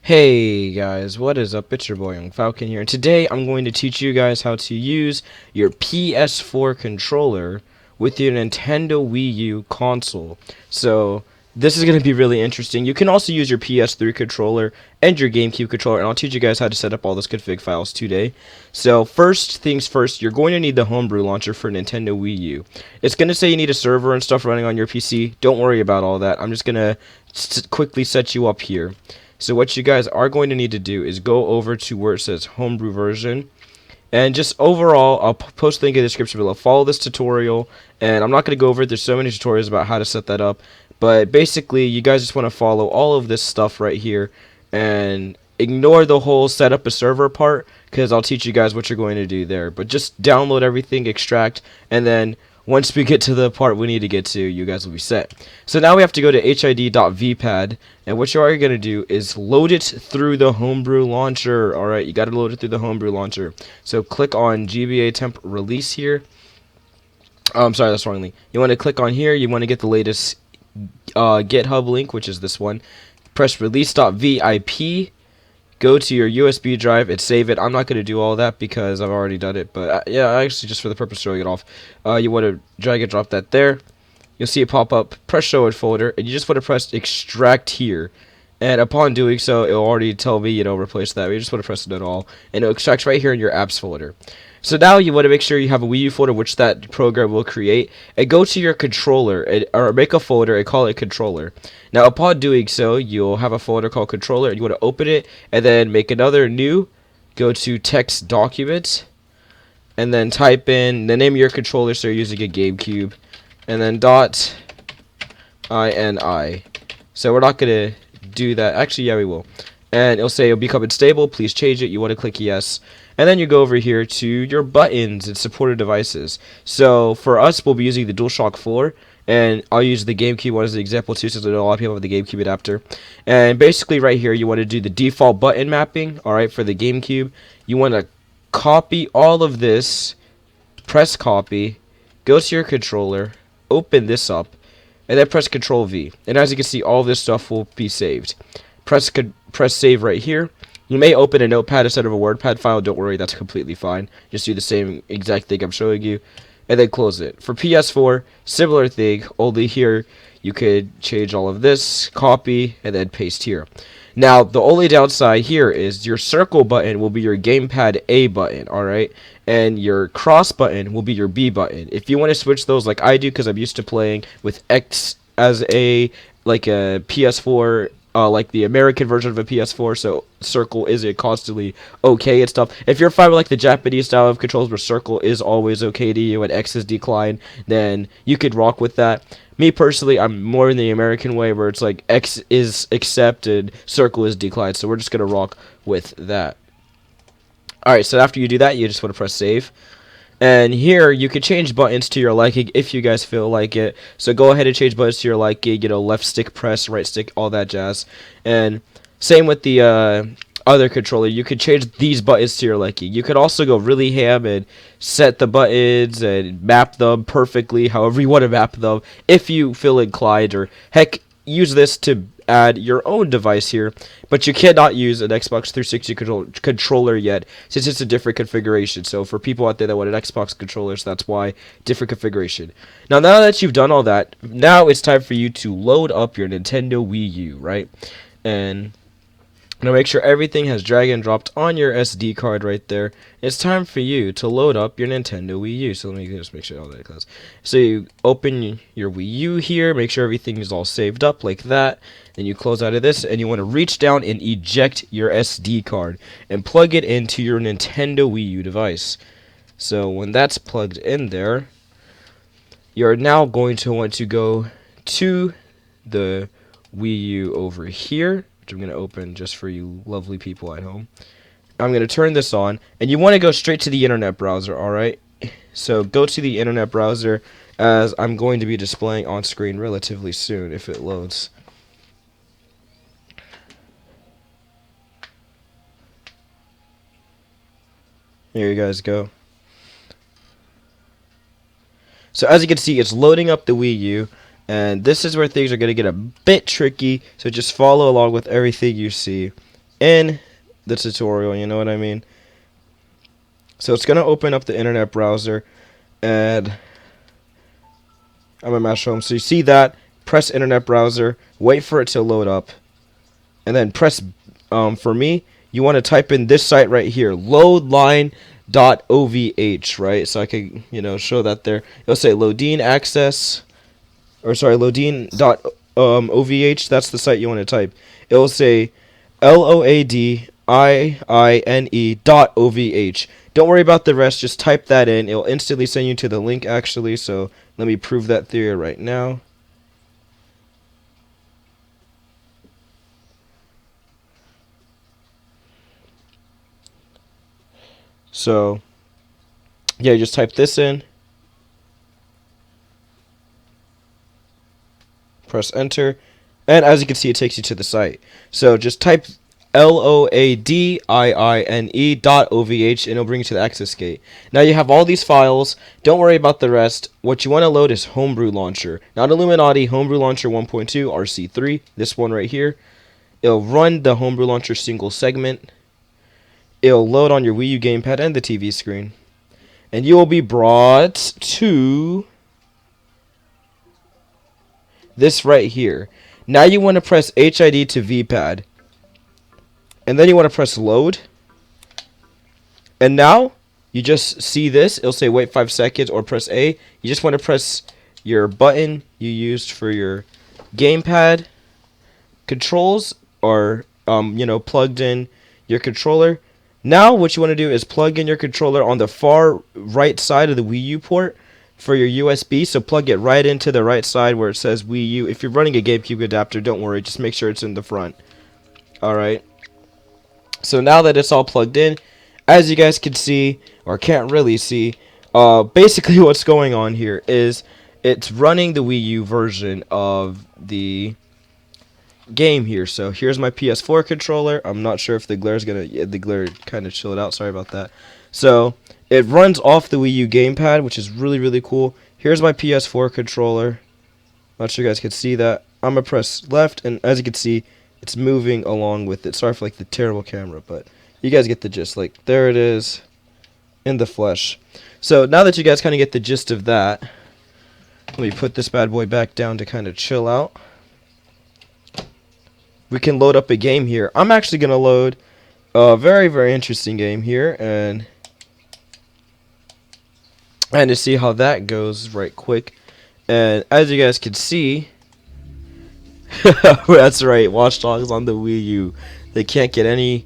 Hey guys, what is up? It's your boy Young Falcon here, and today I'm going to teach you guys how to use your PS4 controller with your Nintendo Wii U console. So this is going to be really interesting. You can also use your PS3 controller and your GameCube controller, and I'll teach you guys how to set up all those config files today. So first things first, you're going to need the homebrew launcher for Nintendo Wii U. It's going to say you need a server and stuff running on your PC. Don't worry about all that. I'm just going to quickly set you up here. So what you guys are going to need to do is go over to where it says homebrew version, and just overall, I'll post the link in the description below. Follow this tutorial, and I'm not going to go over it. There's so many tutorials about how to set that up, but basically you guys just want to follow all of this stuff right here and ignore the whole set up a server part, because I'll teach you guys what you're going to do there. But just download everything, extract, and then once we get to the part we need to get to, you guys will be set. So now we have to go to hid.vpad, and what you are going to do is load it through the homebrew launcher. Alright, you got to load it through the homebrew launcher. So click on GBA temp release here. I'm sorry, that's the wrong link. You want to click on here, you want to get the latest GitHub link, which is this one. Press release.vip. Go to your USB drive and save it. I'm not going to do all that because I've already done it, but yeah, actually just for the purpose of showing it off, you want to drag and drop that there. You'll see it pop up. Press show in folder, and you just want to press extract here. And upon doing so, it'll already tell me, replace that. You just want to press it all, and it'll extract right here in your apps folder. So now you want to make sure you have a Wii U folder, which that program will create, and go to your controller, or make a folder and call it controller. Now upon doing so, you'll have a folder called controller, and you want to open it, and then make another new, go to text document, and then type in the name of your controller, so you're using a GameCube, and then .ini. So we're not going to do that. Actually, yeah, we will. And it'll say it'll become unstable, please change it. You want to click yes. And then you go over here to your buttons and supported devices. So for us, we'll be using the DualShock 4, and I'll use the GameCube one as an example too, since I know a lot of people have the GameCube adapter. And basically right here, you want to do the default button mapping, alright, for the GameCube. You want to copy all of this, press copy, go to your controller, open this up, and then press Control V. And as you can see, all this stuff will be saved. Press save right here. You may open a notepad instead of a WordPad file. Don't worry, that's completely fine. Just do the same exact thing I'm showing you, and then close it. For PS4, similar thing, only here you could change all of this, copy, and then paste here. Now, the only downside here is your circle button will be your gamepad A button, alright? And your cross button will be your B button. If you want to switch those like I do, because I'm used to playing with X as a PS4, like the American version of a PS4, so circle isn't constantly okay and stuff. If you're fine with like the Japanese style of controls where circle is always okay to you and X is decline, then you could rock with that. Me personally, I'm more in the American way where it's like X is accepted, circle is declined, so we're just gonna rock with that. Alright, so after you do that, you just want to press save. And here, you can change buttons to your liking if you guys feel like it. So go ahead and change buttons to your liking, left stick press, right stick, all that jazz. And same with the other controller, you could change these buttons to your liking. You could also go really ham and set the buttons and map them perfectly, however you want to map them, if you feel inclined. Or heck, use this to add your own device here, but you cannot use an Xbox 360 controller yet, since it's a different configuration. So for people out there that want an Xbox controller, so that's why different configuration. Now that you've done all that, now it's time for you to load up your Nintendo Wii U, right? And now make sure everything has drag and dropped on your SD card right there. It's time for you to load up your Nintendo Wii U. So let me just make sure all that close. So you open your Wii U here, make sure everything is all saved up like that. Then you close out of this, and you want to reach down and eject your SD card and plug it into your Nintendo Wii U device. So when that's plugged in there, you're now going to want to go to the Wii U over here. I'm going to open just for you lovely people at home. I'm going to turn this on, and you want to go straight to the internet browser, alright? So go to the internet browser, as I'm going to be displaying on screen relatively soon if it loads. Here you guys go. So as you can see, it's loading up the Wii U. And this is where things are going to get a bit tricky, so just follow along with everything you see. in the tutorial, you know what I mean? So it's going to open up the internet browser, and I'm at Mash Home. So you see that, press internet browser, wait for it to load up, and then press, for me, you want to type in this site right here, loadline.ovh, right? So I can, show that there. It'll say Lodine access, or sorry, Lodine.ovh, that's the site you want to type. It'll say LOADIINE.ovh. Don't worry about the rest, just type that in. It'll instantly send you to the link, actually, so let me prove that theory right now. So, yeah, you just type this in, press enter, and as you can see, it takes you to the site. So just type LOADIINE.ovh, and it'll bring you to the access gate. Now you have all these files. Don't worry about the rest. What you want to load is Homebrew Launcher, not Illuminati. Homebrew Launcher 1.2 RC3. This one right here. It'll run the Homebrew Launcher single segment. It'll load on your Wii U gamepad and the TV screen, and you will be brought to this right here. Now you want to press HID to VPad, and then you want to press load, and now you just see this. It'll say wait 5 seconds or press A. You just want to press your button you used for your gamepad controls, or plugged in your controller. Now what you want to do is plug in your controller on the far right side of the Wii U port for your USB. So plug it right into the right side where it says Wii U. If you're running a GameCube adapter, don't worry, just make sure it's in the front. Alright. So now that it's all plugged in, as you guys can see, or can't really see, basically what's going on here is it's running the Wii U version of the game here. So here's my PS4 controller. I'm not sure if the glare is gonna, the glare kind of chilled out, sorry about that. So it runs off the Wii U gamepad, which is really cool. Here's my PS4 controller. Not sure you guys can see that. I'm gonna press left, and as you can see, it's moving along with it. Sorry for like the terrible camera, but you guys get the gist. Like, there it is in the flesh. So now that you guys kind of get the gist of that, let me put this bad boy back down to kind of chill out. We can load up a game here. I'm actually going to load a very interesting game here, and to see how that goes right quick. And as you guys can see, that's right, Watch Dogs on the Wii U. They can't get any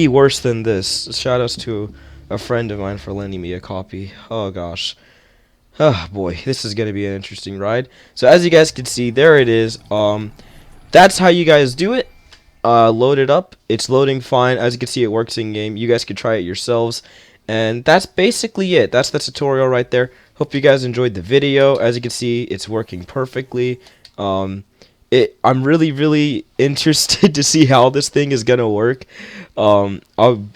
worse than this. Shout outs to a friend of mine for lending me a copy. Oh gosh. Oh boy, this is going to be an interesting ride. So as you guys can see, there it is. That's how you guys do it. Load it up. It's loading fine. As you can see, it works in game. You guys can try it yourselves. And that's basically it. That's the tutorial right there. Hope you guys enjoyed the video. As you can see, it's working perfectly. I'm really interested to see how this thing is gonna work. I'll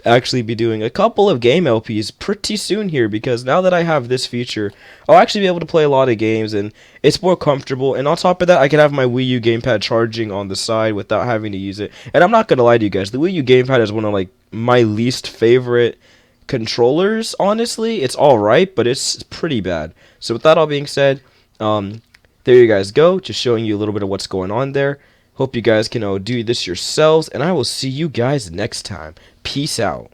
actually be doing a couple of game LPs pretty soon here, because now that I have this feature, I'll actually be able to play a lot of games, and it's more comfortable. And on top of that, I can have my Wii U gamepad charging on the side without having to use it. And I'm not gonna lie to you guys, the Wii U gamepad is one of like my least favorite controllers. Honestly, it's alright, but it's pretty bad. So with that all being said, there you guys go, just showing you a little bit of what's going on there. Hope you guys can do this yourselves, and I will see you guys next time. Peace out.